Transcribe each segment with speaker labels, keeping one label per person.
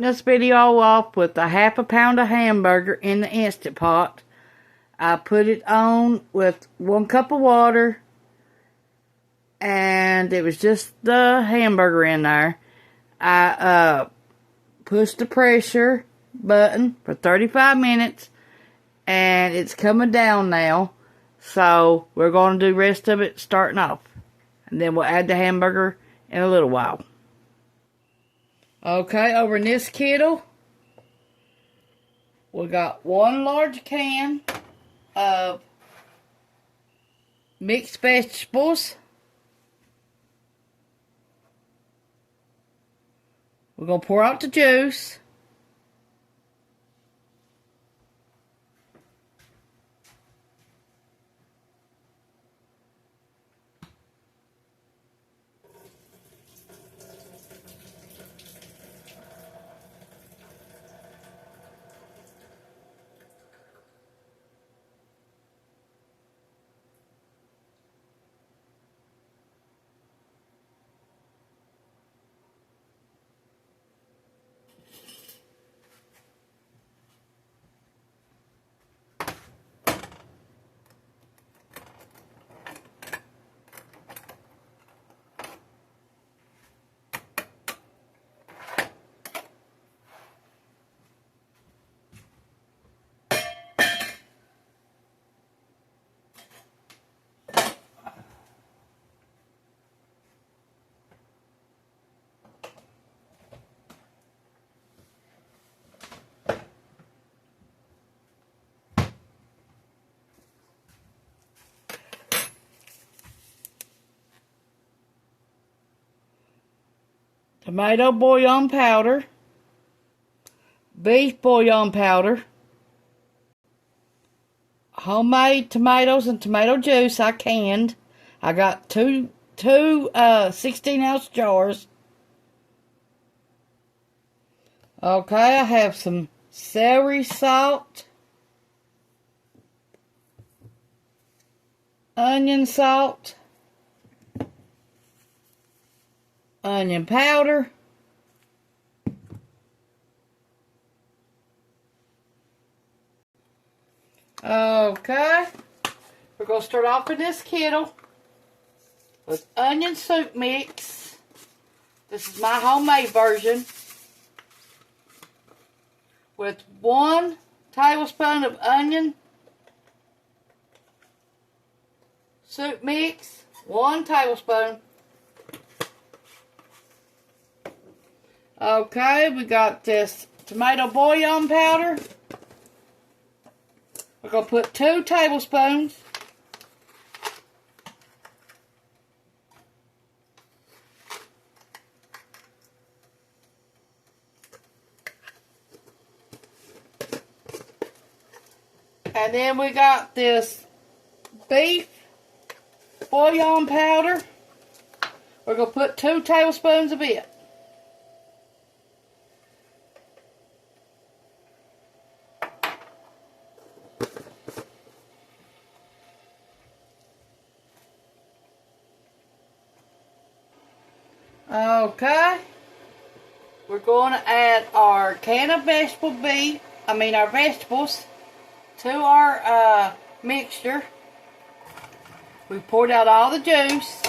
Speaker 1: this video off with a half a pound of hamburger in the Instant Pot. I put it on with 1 cup of water, and it was just the hamburger in there. I pushed the pressure button for 35 minutes, and it's coming down now. So we're going to do the rest of it starting off, and then we'll add the hamburger in a little while. Okay, over in this kettle, we got 1 large can of mixed vegetables. We're going to pour out the juice. Tomato bouillon powder, beef bouillon powder, homemade tomatoes and tomato juice I canned. I got two 16-ounce jars. Okay, I have some celery salt, onion salt, onion powder, okay, we're going to start off in this kettle with onion soup mix. This is my homemade version, with 1 tablespoon of onion soup mix, 1 tablespoon. Okay, we got this tomato bouillon powder. We're going to put 2 tablespoons. And then we got this beef bouillon powder. We're going to put 2 tablespoons of it. Okay, we're going to add our can of our vegetables to our mixture. We poured out all the juice.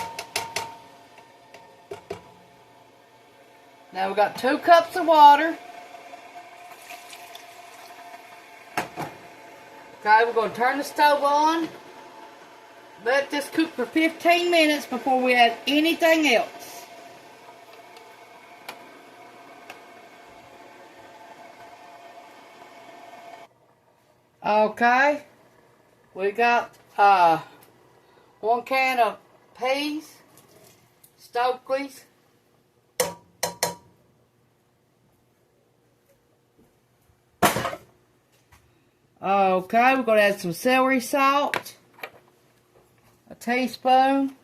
Speaker 1: Now we got 2 cups of water. Okay, we're going to turn the stove on. Let this cook for 15 minutes before we add anything else. Okay, we got 1 can of peas, Stokely's. Okay, we're going to add some celery salt, a teaspoon.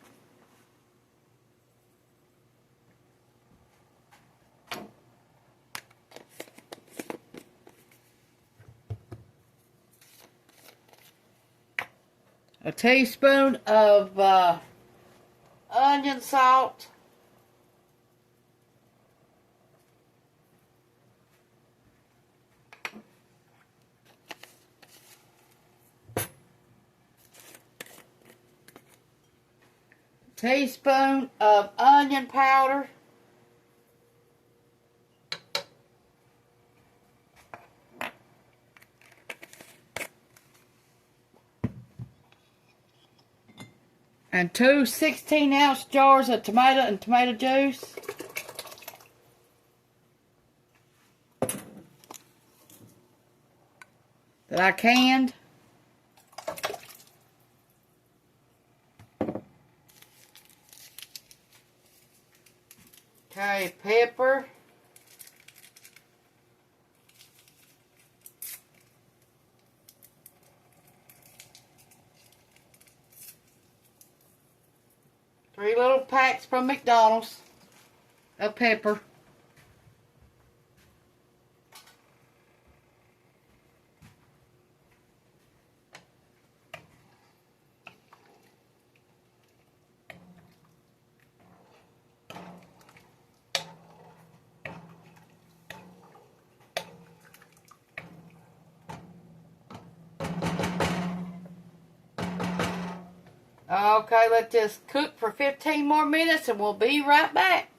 Speaker 1: A teaspoon of onion salt, teaspoon of onion powder, and 2 16-ounce jars of tomato and tomato juice. That I canned. Okay, pepper. Three little packs from McDonald's of pepper. Okay, let this cook for 15 more minutes and we'll be right back.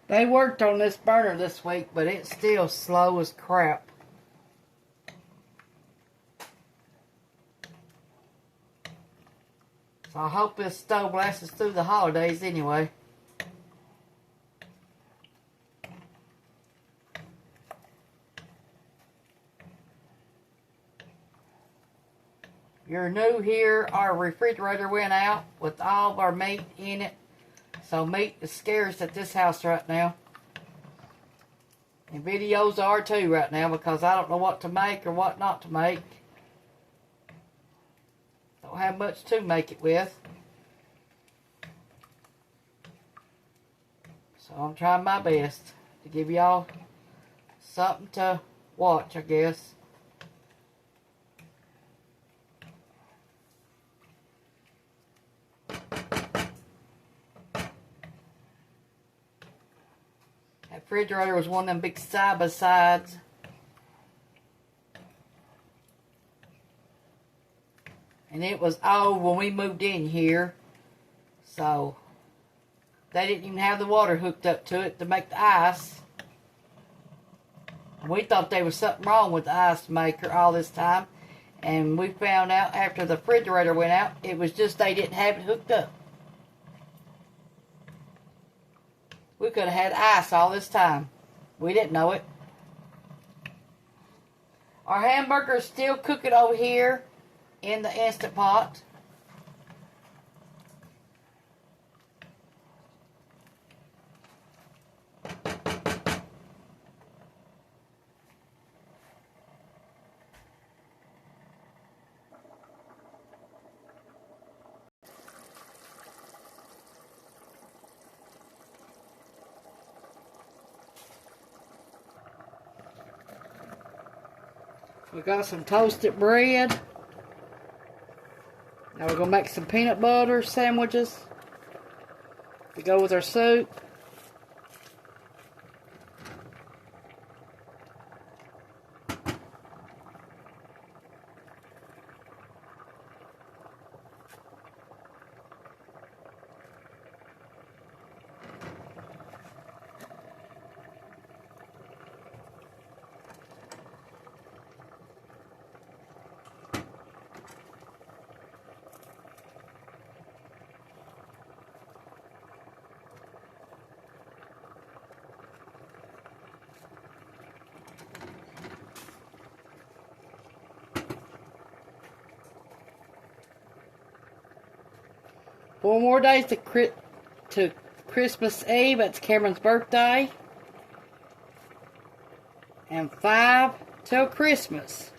Speaker 1: They worked on this burner this week, but it's still slow as crap. So I hope this stove lasts us through the holidays anyway. You're new here, our refrigerator went out with all of our meat in it. So meat is scarce at this house right now. And videos are too right now because I don't know what to make or what not to make. Don't have much to make it with. So I'm trying my best to give y'all something to watch, I guess. That refrigerator was one of them big side-by-sides. And it was old when we moved in here. So they didn't even have the water hooked up to it to make the ice. And we thought there was something wrong with the ice maker all this time. And we found out after the refrigerator went out, it was just they didn't have it hooked up. We could have had ice all this time. We didn't know it. Our hamburger is still cooking over here in the Instant Pot. We got some toasted bread. Now we're going to make some peanut butter sandwiches to go with our soup. Four more days to Christmas Eve. It's Cameron's birthday. And 5 till Christmas.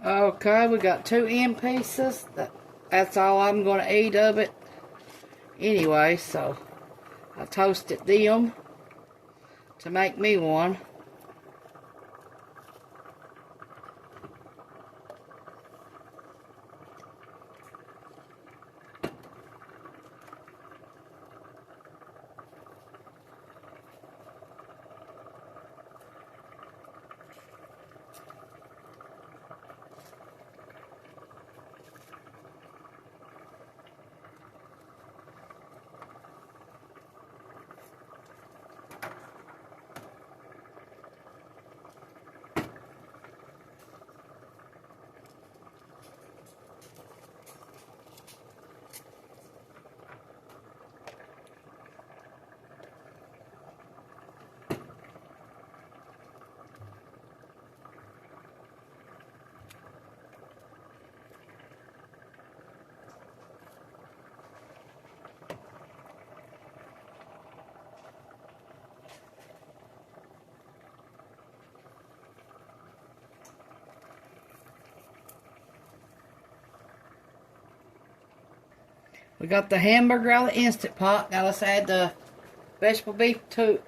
Speaker 1: Okay, we got 2 end pieces. That's all I'm going to eat of it anyway, so I toasted them to make me one. We got the hamburger out of the Instant Pot. Now let's add the vegetable beef to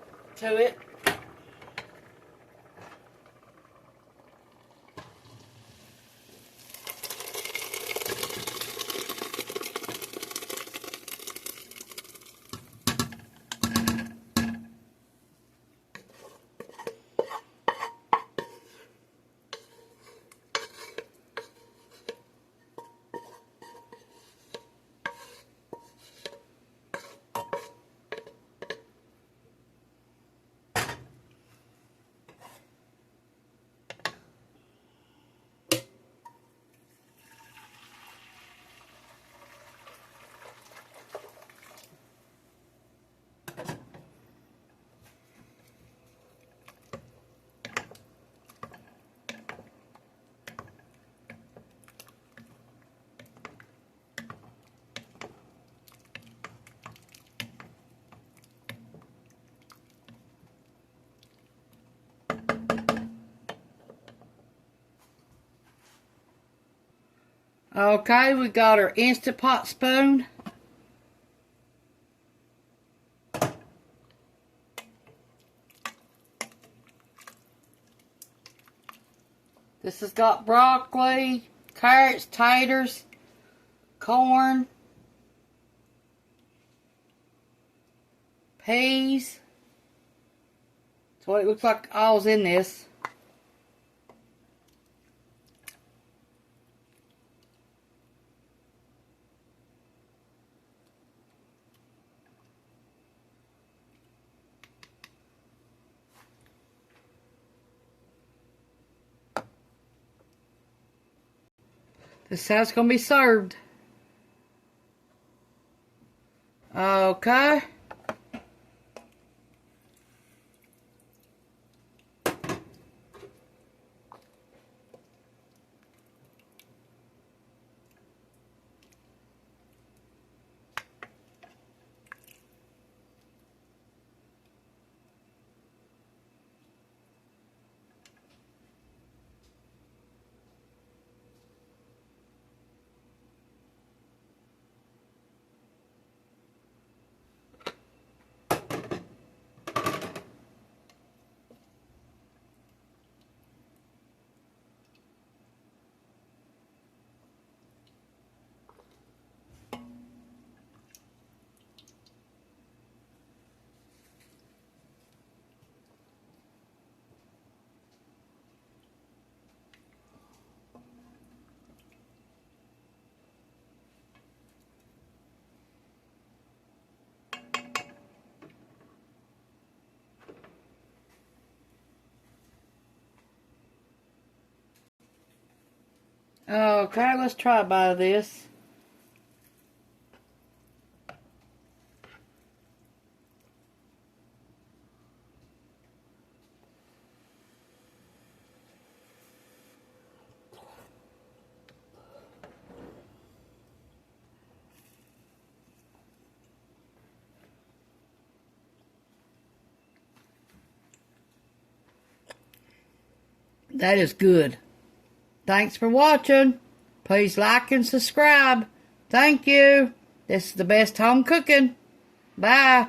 Speaker 1: it. Okay, we got our Instant Pot spoon. This has got broccoli, carrots, taters, corn, peas. That's what it looks like all's in this. This is how it's going to be served. Okay. Okay, let's try a bite of this. That is good. Thanks for watching. Please like and subscribe. Thank you. This is the best home cooking. Bye.